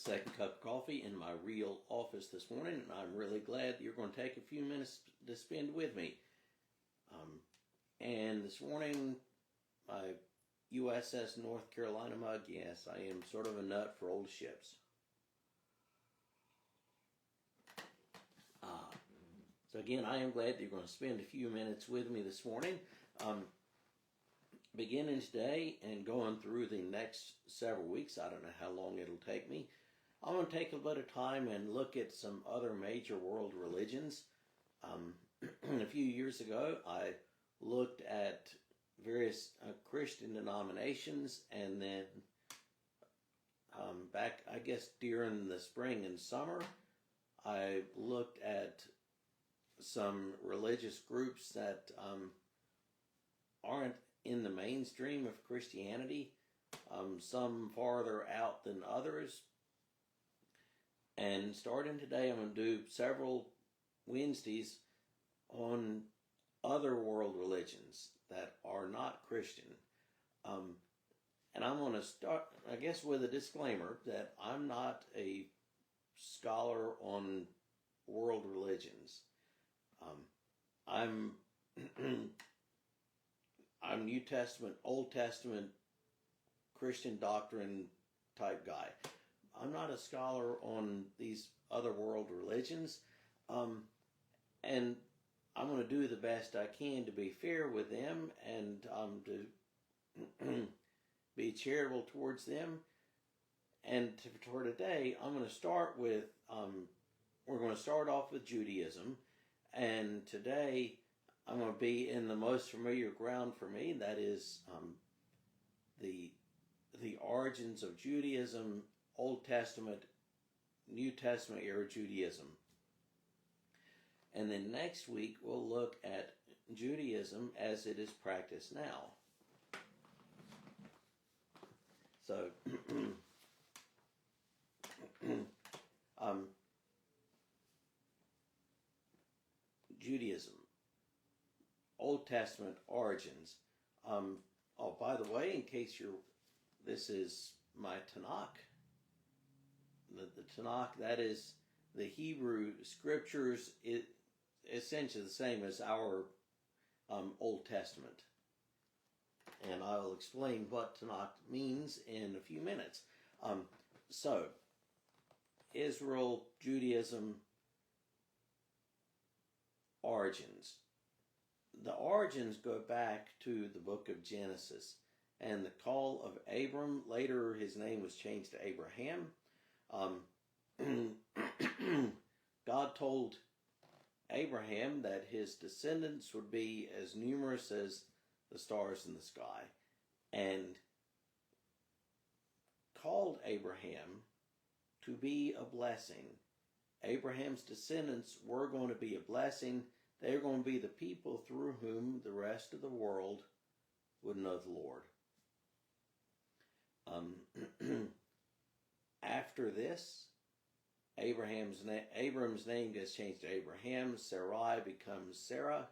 second cup of coffee in my real office this morning, and I'm really glad that you're going to take a few minutes to spend with me. And this morning, my USS North Carolina mug, yes, I am sort of a nut for old ships. So again, I am glad that you're going to spend a few minutes with me this morning. Beginning today and going through the next several weeks, I don't know how long it'll take me, I'm going to take a bit of time and look at some other major world religions. A few years ago, I looked at various Christian denominations, and then back, I guess, during the spring and summer, I looked at some religious groups that aren't in the mainstream of Christianity, some farther out than others. And starting today, I'm going to do several Wednesdays on other world religions that are not Christian. And I'm going to start, I guess, with a disclaimer that I'm not a scholar on world religions. I'm New Testament, Old Testament, Christian doctrine type guy. I'm not a scholar on these other world religions, and I'm going to do the best I can to be fair with them and to be charitable towards them. And for today, I'm going to start with, we're going to start off with Judaism, and today I'm going to be in the most familiar ground for me, that is the origins of Judaism, Old Testament, New Testament era Judaism. And then next week we'll look at Judaism as it is practiced now. So, Judaism, Old Testament origins. Oh, by the way, in case this is my Tanakh. The Tanakh, that is the Hebrew scriptures, is essentially the same as our Old Testament. And I'll explain what Tanakh means in a few minutes. So, Israel, Judaism, origins. The origins go back to the book of Genesis and the call of Abram. Later his name was changed to Abraham. God told Abraham that his descendants would be as numerous as the stars in the sky, and called Abraham to be a blessing. Abraham's descendants were going to be a blessing. They're going to be the people through whom the rest of the world would know the Lord. After this, Abram's name gets changed to Abraham. Sarai becomes Sarah.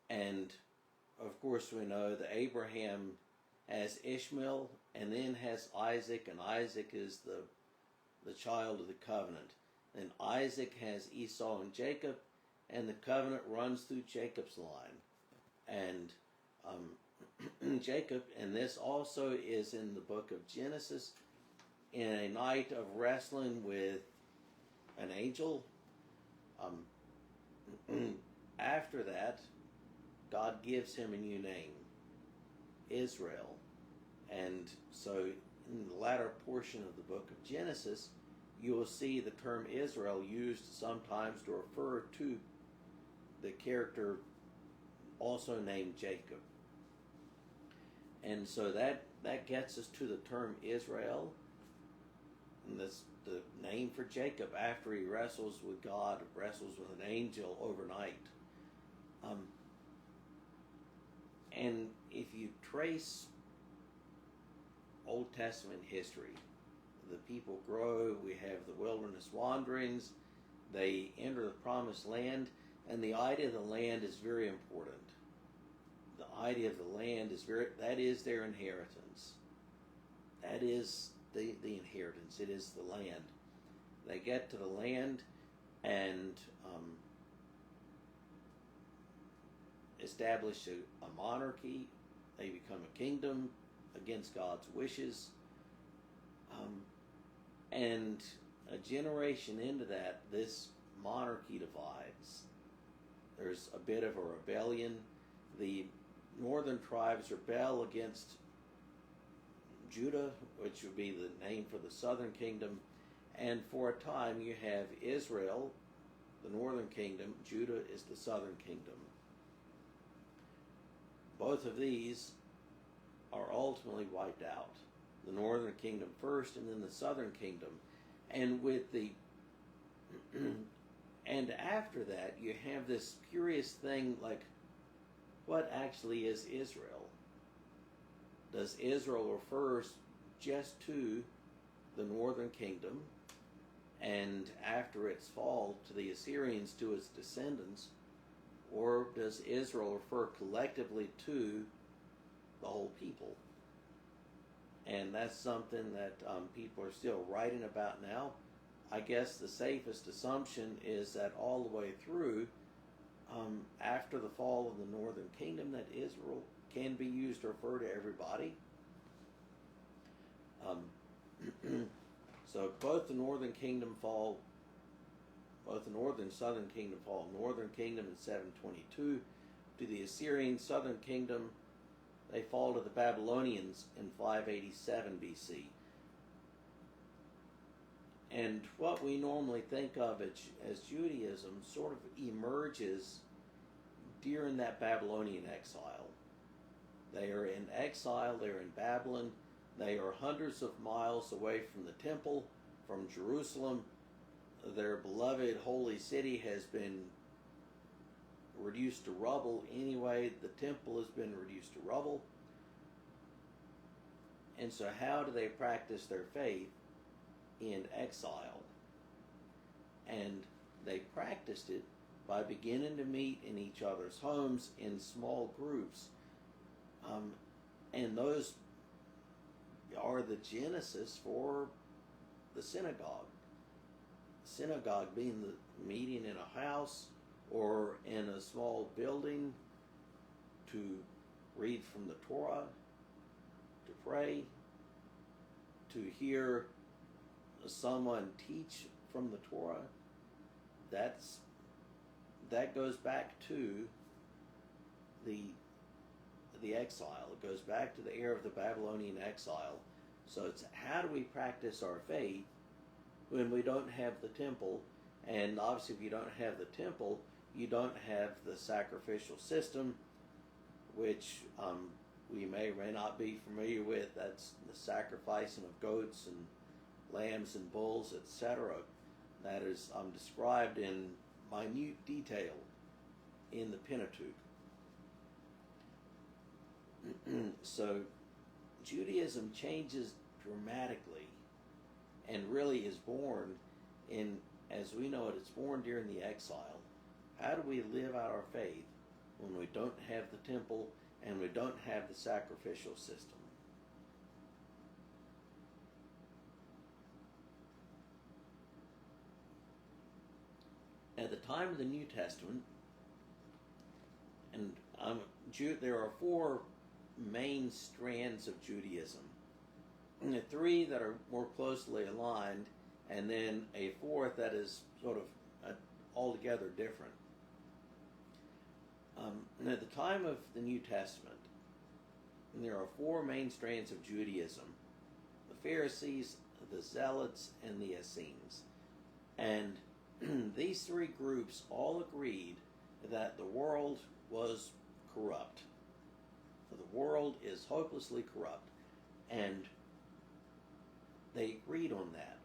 And, of course, we know that Abraham has Ishmael and then has Isaac, and Isaac is the child of the covenant. Then Isaac has Esau and Jacob, and the covenant runs through Jacob's line. And Jacob, and this also is in the book of Genesis, in a night of wrestling with an angel. After that, God gives him a new name, Israel. And so in the latter portion of the book of Genesis, you will see the term Israel used sometimes to refer to the character also named Jacob. And so that gets us to the term Israel. And that's the name for Jacob after he wrestles with God, wrestles with an angel overnight. And if you trace Old Testament history, the people grow, we have the wilderness wanderings, they enter the promised land, and the idea of the land is very important. The idea of the land is that is their inheritance. That is the inheritance. It is the land. They get to the land and establish a monarchy. They become a kingdom against God's wishes. And a generation into that, this monarchy divides. There's a bit of a rebellion. The northern tribes rebel against Judah, which would be the name for the southern kingdom. And for a time you have Israel, the northern kingdom. Judah is the southern kingdom. Both of these are ultimately wiped out. The northern kingdom first, and then the southern kingdom. And with the and after that, you have this curious thing like, what actually is Israel? Does Israel refer just to the northern kingdom, and after its fall to the Assyrians, to its descendants, or does Israel refer collectively to the whole people? And that's something that people are still writing about now. I guess the safest assumption is that all the way through, after the fall of the northern kingdom, that Israel can be used to refer to everybody. So both the northern kingdom fall, both the northern and southern kingdom fall. Northern kingdom in 722 to the Assyrian. Southern kingdom, they fall to the Babylonians in 587 BC. And what we normally think of as Judaism sort of emerges during that Babylonian exile. They are in exile, they're in Babylon, they are hundreds of miles away from the temple, from Jerusalem. Their beloved holy city has been reduced to rubble anyway. The temple has been reduced to rubble. And so how do they practice their faith? In exile. And they practiced it by beginning to meet in each other's homes in small groups. And those are the genesis for the synagogue. Synagogue being the meeting in a house or in a small building to read from the Torah, to pray, to hear someone teach from the Torah. That goes back to the exile. It goes back to the era of the Babylonian exile. So it's how do we practice our faith when we don't have the temple? And obviously if you don't have the temple, you don't have the sacrificial system, which we may or may not be familiar with. That's the sacrificing of goats and lambs and bulls, etc. That is described in minute detail in the Pentateuch. So Judaism changes dramatically and really is born in, as we know it, it's born during the exile. How do we live out our faith when we don't have the temple and we don't have the sacrificial system? At the time of the New Testament, and there are four main strands of Judaism. And the three that are more closely aligned, and then a fourth that is sort of altogether different. And at the time of the New Testament, there are four main strands of Judaism: the Pharisees, the Zealots, and the Essenes. And these three groups all agreed that the world was corrupt. The world is hopelessly corrupt. And they agreed on that.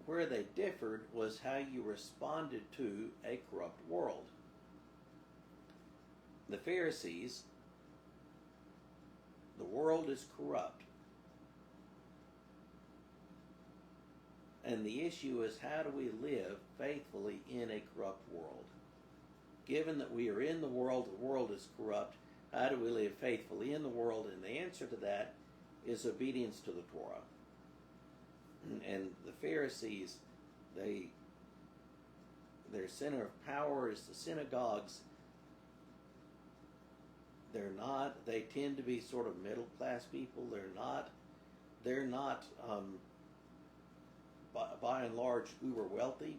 Where they differed was how you responded to a corrupt world. The Pharisees, the world is corrupt. And the issue is, how do we live faithfully in a corrupt world? Given that we are in the world is corrupt, how do we live faithfully in the world? And the answer to that is obedience to the Torah. And the Pharisees, their center of power is the synagogues. They tend to be sort of middle class people. They're not by and large uber wealthy.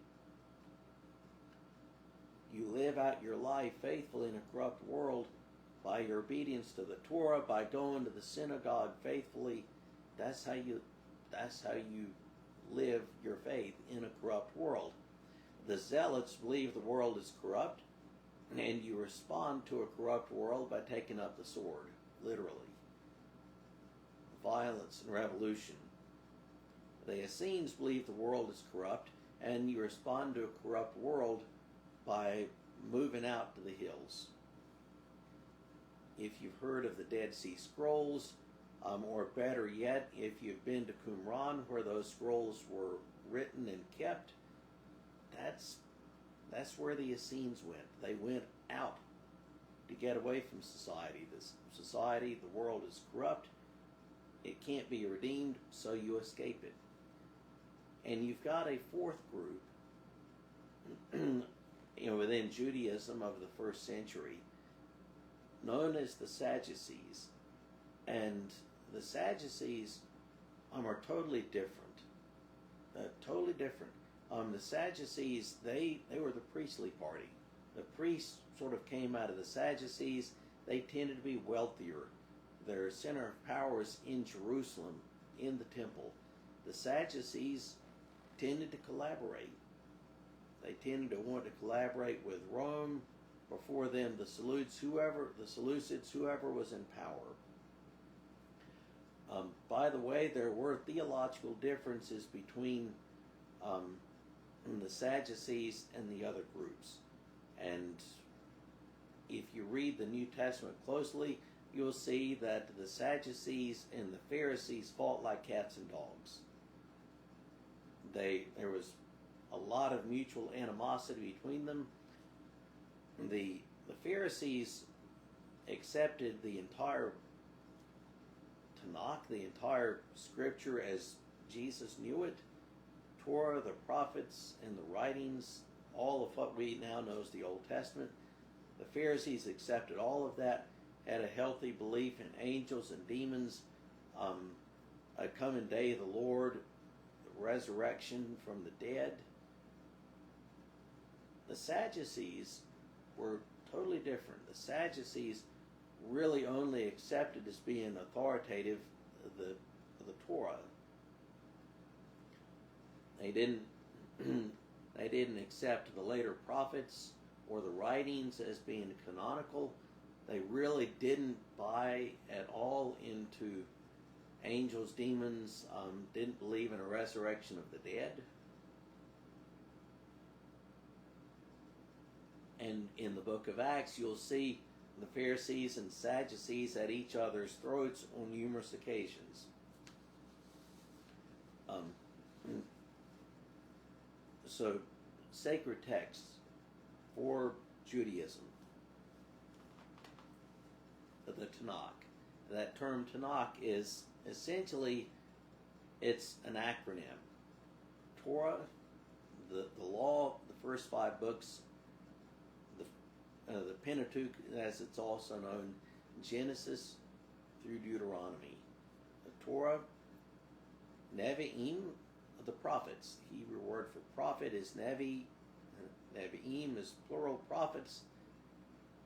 You live out your life faithfully in a corrupt world by your obedience to the Torah, by going to the synagogue faithfully. That's how you live your faith in a corrupt world. The zealots believe the world is corrupt, and you respond to a corrupt world by taking up the sword, literally. Violence and revolution. The Essenes believe the world is corrupt, and you respond to a corrupt world by moving out to the hills. If you've heard of the Dead Sea Scrolls, or better yet, if you've been to Qumran, where those scrolls were written and kept, that's where the Essenes went. They went out to get away from society. The world is corrupt. It can't be redeemed, so you escape it. And you've got a fourth group, within Judaism of the first century, known as the Sadducees. And the Sadducees are totally different. Totally different. The Sadducees, they were the priestly party. The priests sort of came out of the Sadducees. They tended to be wealthier. Their center of power is in Jerusalem, in the temple. The Sadducees tended to collaborate. They tended to want to collaborate with Rome. Before them, the Seleucids, whoever was in power. By the way, there were theological differences between the Sadducees and the other groups. And if you read the New Testament closely, you'll see that the Sadducees and the Pharisees fought like cats and dogs. There was a lot of mutual animosity between them. The Pharisees accepted the entire Tanakh, the entire Scripture as Jesus knew it. Torah, the prophets, and the writings, all of what we now know as the Old Testament. The Pharisees accepted all of that, had a healthy belief in angels and demons, a coming day of the Lord, the resurrection from the dead. The Sadducees were totally different. The Sadducees really only accepted as being authoritative the Torah. They didn't accept the later prophets or the writings as being canonical. They really didn't buy at all into angels, demons, didn't believe in a resurrection of the dead. And in the book of Acts, you'll see the Pharisees and Sadducees at each other's throats on numerous occasions. So, sacred texts for Judaism. The Tanakh. That term Tanakh is essentially, it's an acronym. Torah, the law, the first 5 books, the Pentateuch, as it's also known, Genesis through Deuteronomy. The Torah, Nevi'im, the prophets. Hebrew word for prophet is Nevi. Nevi'im is plural prophets.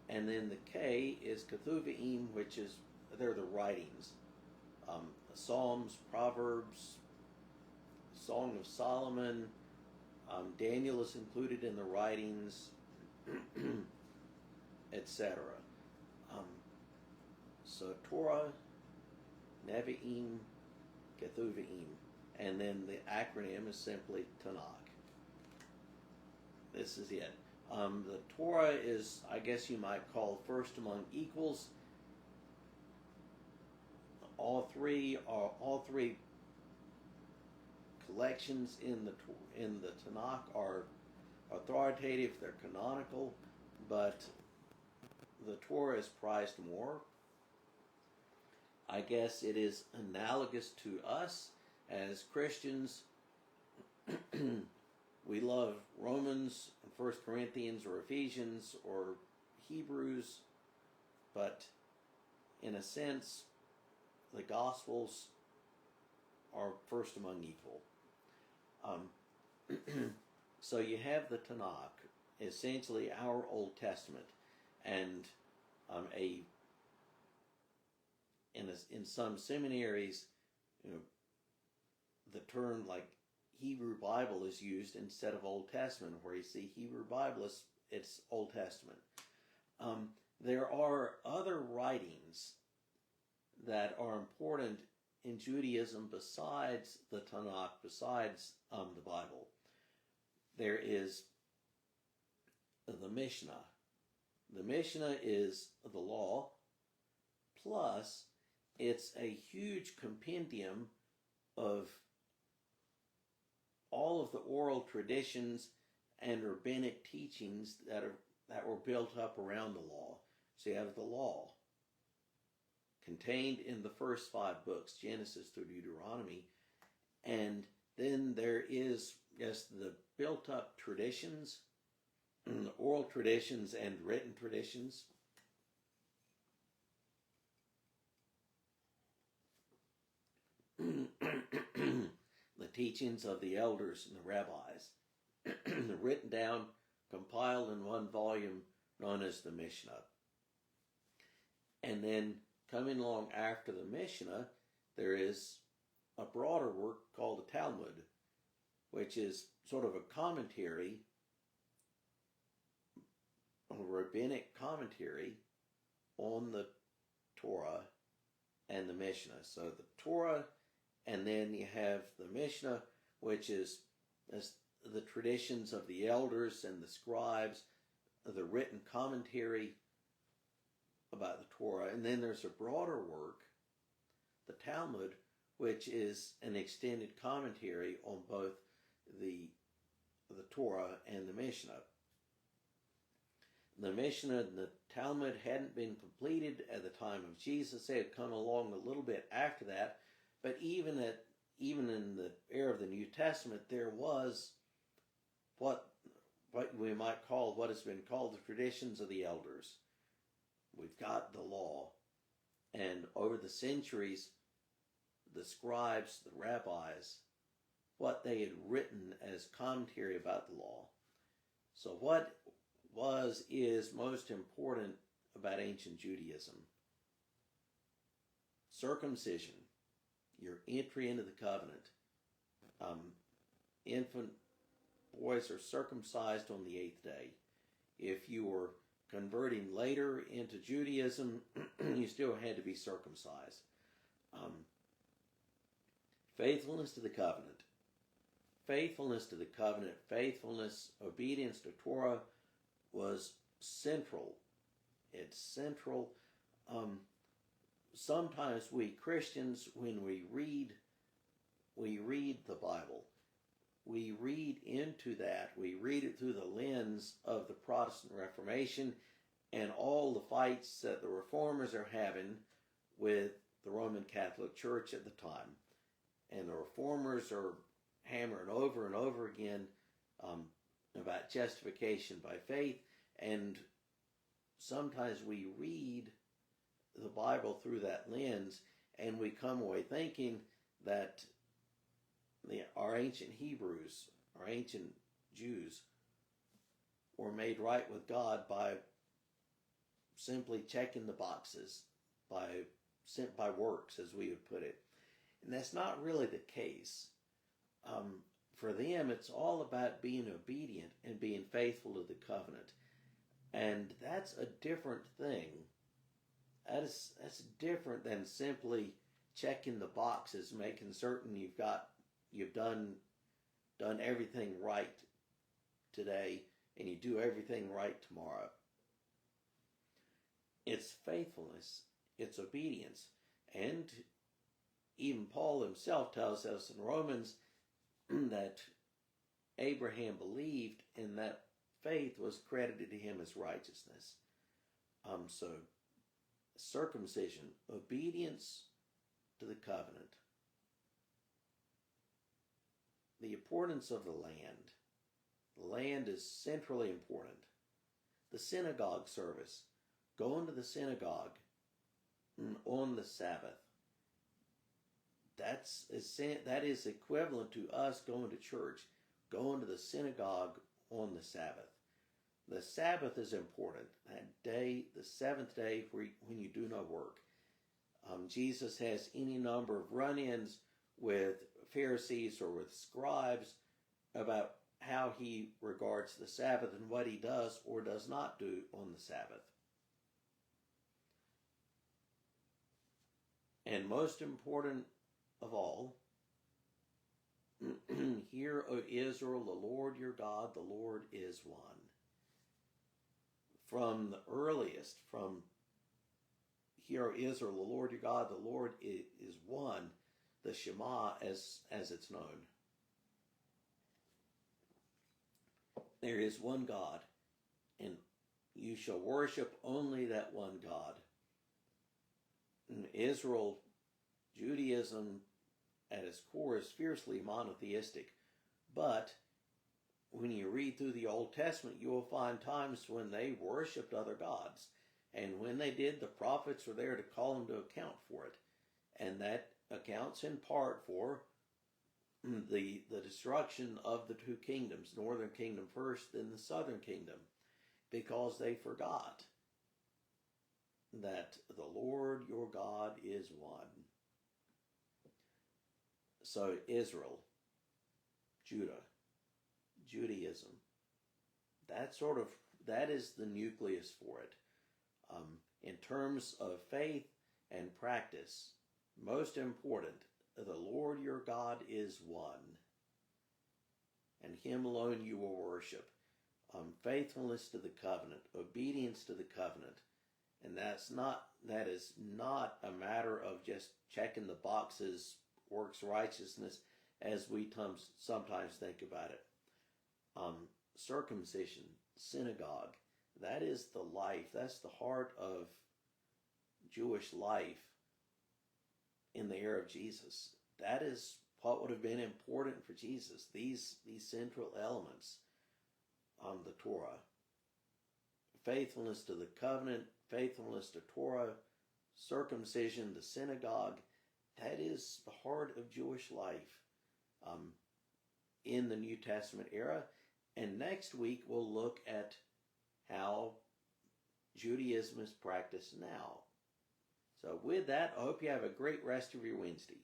And then the K is Ketuvim, which is, they're the writings. Psalms, Proverbs, Song of Solomon. Daniel is included in the writings, etc. So Torah, Nevi'im, Ketuvim. And then the acronym is simply Tanakh. This is it. The Torah is, I guess you might call, first among equals. All three collections in the Tanakh are authoritative. They're canonical, but the Torah is prized more. I guess it is analogous to us as Christians. we love Romans, First Corinthians, or Ephesians, or Hebrews, but in a sense, the Gospels are first among equal. So you have the Tanakh, essentially our Old Testament, and in some seminaries, the term like Hebrew Bible is used instead of Old Testament. Where you see Hebrew Bible, it's Old Testament. There are other writings that are important in Judaism besides the Tanakh, besides the Bible. There is the Mishnah. The Mishnah is the law, plus it's a huge compendium of all of the oral traditions and rabbinic teachings that were built up around the law. So you have the law, contained in the first 5 books, Genesis through Deuteronomy, and then there is just the built-up traditions, oral traditions and written traditions. The teachings of the elders and the rabbis, written down, compiled in one volume known as the Mishnah. And then coming along after the Mishnah, there is a broader work called the Talmud, which is sort of a commentary, a rabbinic commentary on the Torah and the Mishnah. So the Torah, and then you have the Mishnah, which is the traditions of the elders and the scribes, the written commentary about the Torah. And then there's a broader work, the Talmud, which is an extended commentary on both the Torah and the Mishnah. The Mishnah and the Talmud hadn't been completed at the time of Jesus. They had come along a little bit after that. But even in the era of the New Testament, there was what we might call, what has been called the traditions of the elders. We've got the law. And over the centuries, the scribes, the rabbis, what they had written as commentary about the law. So what is most important about ancient Judaism? Circumcision, your entry into the covenant. Infant boys are circumcised on the 8th day. If you were converting later into Judaism, you still had to be circumcised. Faithfulness to the covenant. Faithfulness to the covenant, faithfulness, obedience to Torah was central. It's central. Sometimes we Christians, when we read the Bible, we read into that, we read it through the lens of the Protestant Reformation and all the fights that the Reformers are having with the Roman Catholic Church at the time. And the Reformers are hammering over and over again about justification by faith. And sometimes we read the Bible through that lens, and we come away thinking that our ancient Hebrews, our ancient Jews, were made right with God by simply checking the boxes, by works, as we would put it. And that's not really the case. For them, it's all about being obedient and being faithful to the covenant. And that's a different thing. That's different than simply checking the boxes, making certain you've done everything right today and you do everything right tomorrow. It's faithfulness, it's obedience. And even Paul himself tells us in Romans that Abraham believed, and that faith was credited to him as righteousness. So circumcision, obedience to the covenant. the importance of the land. The land is centrally important. The synagogue service, going to the synagogue on the Sabbath. That is equivalent to us going to church, going to the synagogue on the Sabbath. The Sabbath is important. That day, the seventh day, when you do no work. Jesus has any number of run-ins with Pharisees or with scribes about how he regards the Sabbath and what he does or does not do on the Sabbath. And most important of all, hear, O Israel, the Lord your God, the Lord is one. From the earliest, from Hear, O Israel, the Lord your God, the Lord is one, the Shema as it's known. There is one God, and you shall worship only that one God. In Israel, Judaism at its core is fiercely monotheistic, but when you read through the Old Testament, you will find times when they worshipped other gods. And when they did, the prophets were there to call them to account for it. And that accounts in part for the destruction of the two kingdoms, northern kingdom first, then the southern kingdom, because they forgot that the Lord your God is one. So Israel, Judah, Judaism, that is the nucleus for it. In terms of faith and practice, most important, the Lord your God is one, and him alone you will worship. Faithfulness to the covenant, obedience to the covenant, and that is not a matter of just checking the boxes, works righteousness, as we sometimes think about it. Circumcision, synagogue, that is the life, that's the heart of Jewish life in the era of Jesus. That is what would have been important for Jesus, these central elements on the Torah. Faithfulness to the covenant, faithfulness to Torah, circumcision, the synagogue, that is the heart of Jewish life in the New Testament era. And next week we'll look at how Judaism is practiced now. So with that, I hope you have a great rest of your Wednesday.